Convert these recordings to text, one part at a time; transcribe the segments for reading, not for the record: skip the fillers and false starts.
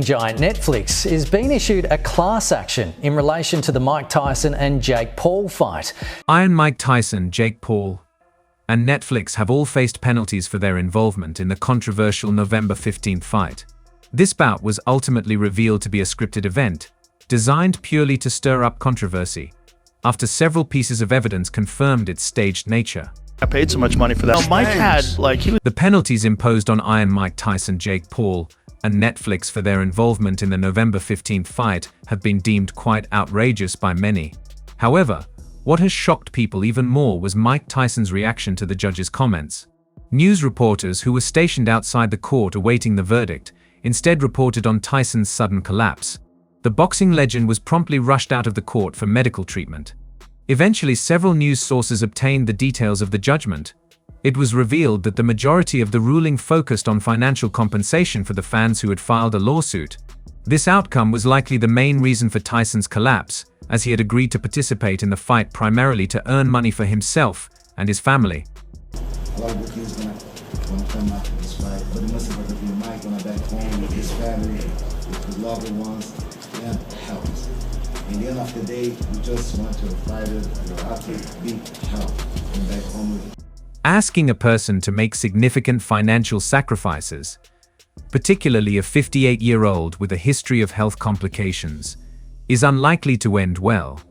Giant Netflix is being issued a class action in relation to the Mike Tyson and Jake Paul fight. Mike Tyson, Jake Paul, and Netflix have all faced penalties for their involvement in the controversial November 15th fight. This bout was ultimately revealed to be a scripted event, designed purely to stir up controversy, after several pieces of evidence confirmed its staged nature. I paid so much money for that. Mike had, The penalties imposed on Iron Mike Tyson, Jake Paul, and Netflix for their involvement in the November 15th fight have been deemed quite outrageous by many. However, what has shocked people even more was Mike Tyson's reaction to the judge's comments. News reporters who were stationed outside the court awaiting the verdict instead reported on Tyson's sudden collapse. The boxing legend was promptly rushed out of the court for medical treatment. Eventually, several news sources obtained the details of the judgment. It was revealed that the majority of the ruling focused on financial compensation for the fans who had filed a lawsuit. This outcome was likely the main reason for Tyson's collapse, as he had agreed to participate in the fight primarily to earn money for himself and his family. A lot of the kids gonna come after this fight, but it must have been Mike going back home with his family, with his loved ones, and helps. In the end of the day, we just want to fight it, after big help and back home with it. Asking a person to make significant financial sacrifices, particularly a 58-year-old with a history of health complications, is unlikely to end well.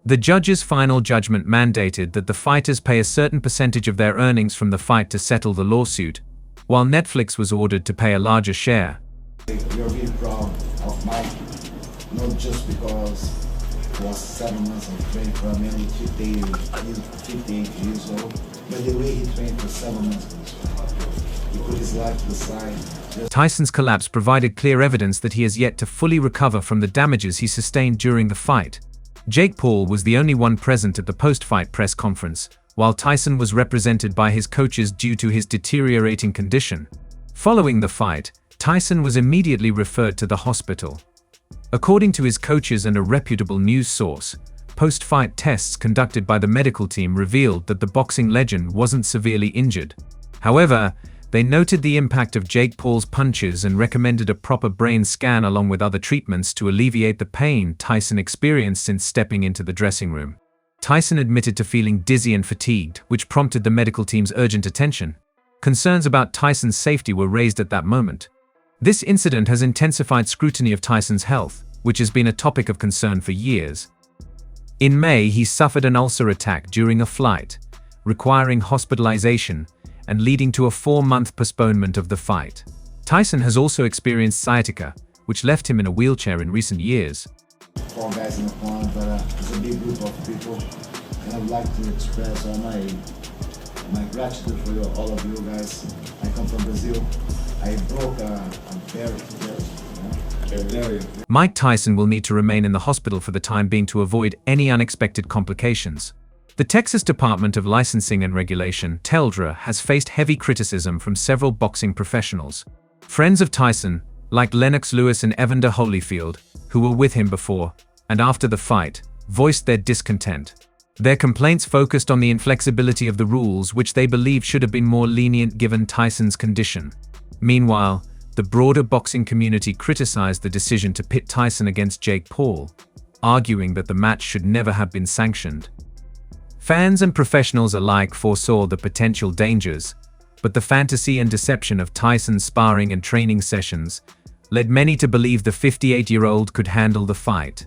The judge's final judgment mandated that the fighters pay a certain percentage of their earnings from the fight to settle the lawsuit, while Netflix was ordered to pay a larger share. We are really proud of Mike, not just because he was 7 months of training for a man with 58 years old, but the way he trained for 7 months for this fight. He put his life to the side. Tyson's collapse provided clear evidence that he has yet to fully recover from the damages he sustained during the fight. Jake Paul was the only one present at the post-fight press conference, while Tyson was represented by his coaches due to his deteriorating condition. Following the fight, Tyson was immediately referred to the hospital. According to his coaches and a reputable news source, post-fight tests conducted by the medical team revealed that the boxing legend wasn't severely injured. However, they noted the impact of Jake Paul's punches and recommended a proper brain scan along with other treatments to alleviate the pain Tyson experienced since stepping into the dressing room. Tyson admitted to feeling dizzy and fatigued, which prompted the medical team's urgent attention. Concerns about Tyson's safety were raised at that moment. This incident has intensified scrutiny of Tyson's health, which has been a topic of concern for years. In May, he suffered an ulcer attack during a flight, requiring hospitalization and leading to a 4-month postponement of the fight. Tyson has also experienced sciatica, which left him in a wheelchair in recent years. 4 guys in the corner, but it's a big group of people, and I'd like to express all my gratitude for all of you guys. I come from Brazil. I broke a barrier. Mike Tyson will need to remain in the hospital for the time being to avoid any unexpected complications. The Texas Department of Licensing and Regulation, TELDRA, has faced heavy criticism from several boxing professionals. Friends of Tyson, like Lennox Lewis and Evander Holyfield, who were with him before and after the fight, voiced their discontent. Their complaints focused on the inflexibility of the rules, which they believed should have been more lenient given Tyson's condition. Meanwhile, the broader boxing community criticized the decision to pit Tyson against Jake Paul, arguing that the match should never have been sanctioned. Fans and professionals alike foresaw the potential dangers, but the fantasy and deception of Tyson's sparring and training sessions led many to believe the 58-year-old could handle the fight.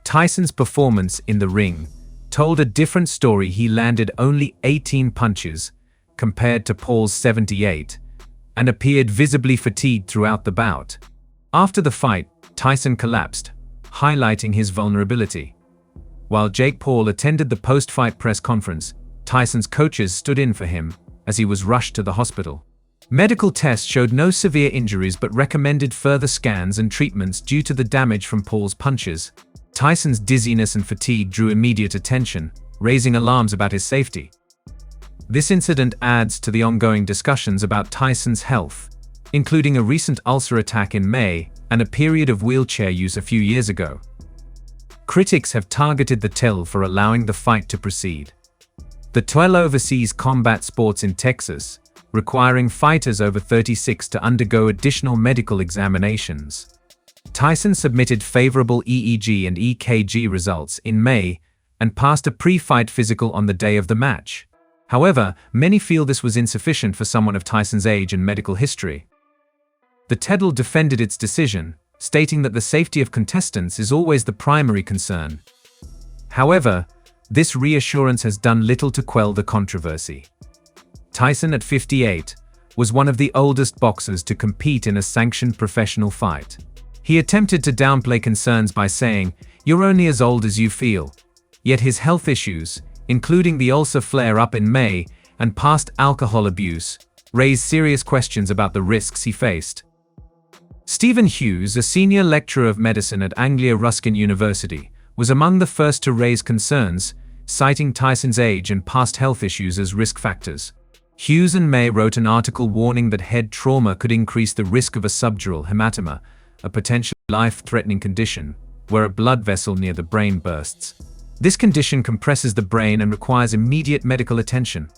Tyson's performance in the ring told a different story. He landed only 18 punches, compared to Paul's 78, and appeared visibly fatigued throughout the bout. After the fight, Tyson collapsed, highlighting his vulnerability. While Jake Paul attended the post-fight press conference, Tyson's coaches stood in for him as he was rushed to the hospital. Medical tests showed no severe injuries but recommended further scans and treatments due to the damage from Paul's punches. Tyson's dizziness and fatigue drew immediate attention, raising alarms about his safety. This incident adds to the ongoing discussions about Tyson's health, including a recent ulcer attack in May and a period of wheelchair use a few years ago. Critics have targeted the TEL for allowing the fight to proceed. The TEL oversees combat sports in Texas, requiring fighters over 36 to undergo additional medical examinations. Tyson submitted favorable EEG and EKG results in May and passed a pre-fight physical on the day of the match. However, many feel this was insufficient for someone of Tyson's age and medical history. The TEDL defended its decision, stating that the safety of contestants is always the primary concern. However, this reassurance has done little to quell the controversy. Tyson, at 58, was one of the oldest boxers to compete in a sanctioned professional fight. He attempted to downplay concerns by saying, "You're only as old as you feel." Yet his health issues, including the ulcer flare-up in May and past alcohol abuse, raised serious questions about the risks he faced. Stephen Hughes, a senior lecturer of medicine at Anglia Ruskin University, was among the first to raise concerns, citing Tyson's age and past health issues as risk factors. Hughes and May wrote an article warning that head trauma could increase the risk of a subdural hematoma, a potential life-threatening condition, where a blood vessel near the brain bursts. This condition compresses the brain and requires immediate medical attention.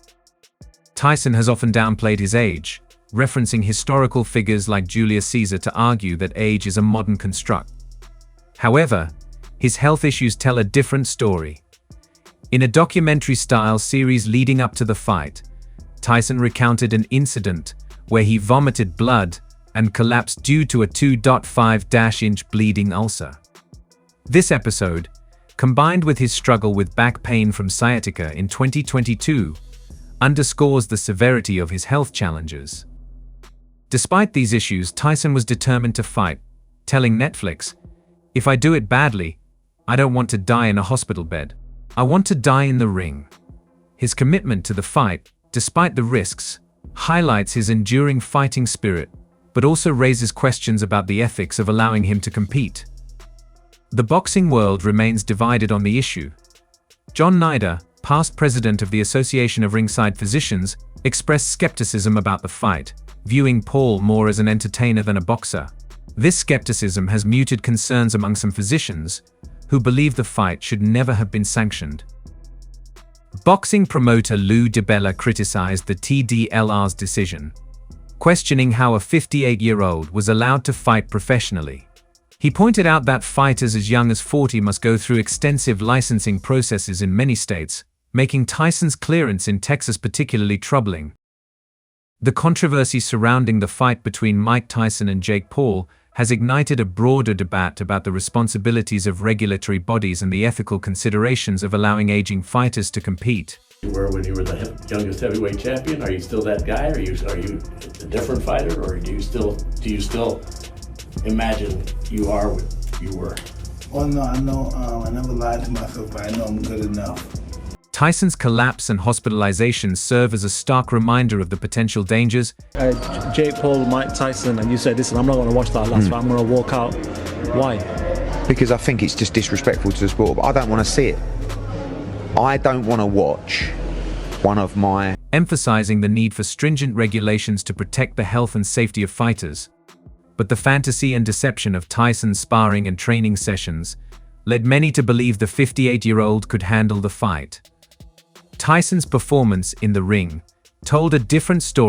Tyson has often downplayed his age, referencing historical figures like Julius Caesar to argue that age is a modern construct. However, his health issues tell a different story. In a documentary-style series leading up to the fight, Tyson recounted an incident where he vomited blood and collapsed due to a 2.5-inch bleeding ulcer. This episode, combined with his struggle with back pain from sciatica in 2022, underscores the severity of his health challenges. Despite these issues, Tyson was determined to fight, telling Netflix, "If I do it badly, I don't want to die in a hospital bed. I want to die in the ring." His commitment to the fight, despite the risks, highlights his enduring fighting spirit, but also raises questions about the ethics of allowing him to compete. The boxing world remains divided on the issue. John Nider, past president of the Association of Ringside Physicians, expressed skepticism about the fight, viewing Paul more as an entertainer than a boxer. This skepticism has muted concerns among some physicians, who believe the fight should never have been sanctioned. Boxing promoter Lou DiBella criticized the TDLR's decision, questioning how a 58-year-old was allowed to fight professionally. He pointed out that fighters as young as 40 must go through extensive licensing processes in many states, making Tyson's clearance in Texas particularly troubling. The controversy surrounding the fight between Mike Tyson and Jake Paul has ignited a broader debate about the responsibilities of regulatory bodies and the ethical considerations of allowing aging fighters to compete. You were when you were the youngest heavyweight champion. Are you still that guy? Are you a different fighter, or do you still imagine you are what you were? Well, no, I know. I never lied to myself, but I know I'm good enough. Tyson's collapse and hospitalizations serve as a stark reminder of the potential dangers. Jake Paul, Mike Tyson, and you said, "Listen, I'm not going to watch that last fight. I'm going to walk out." Why? Because I think it's just disrespectful to the sport. But I don't want to see it. I don't want to watch one of my... Emphasizing the need for stringent regulations to protect the health and safety of fighters. But the fantasy and deception of Tyson's sparring and training sessions led many to believe the 58-year-old could handle the fight. Tyson's performance in the ring told a different story.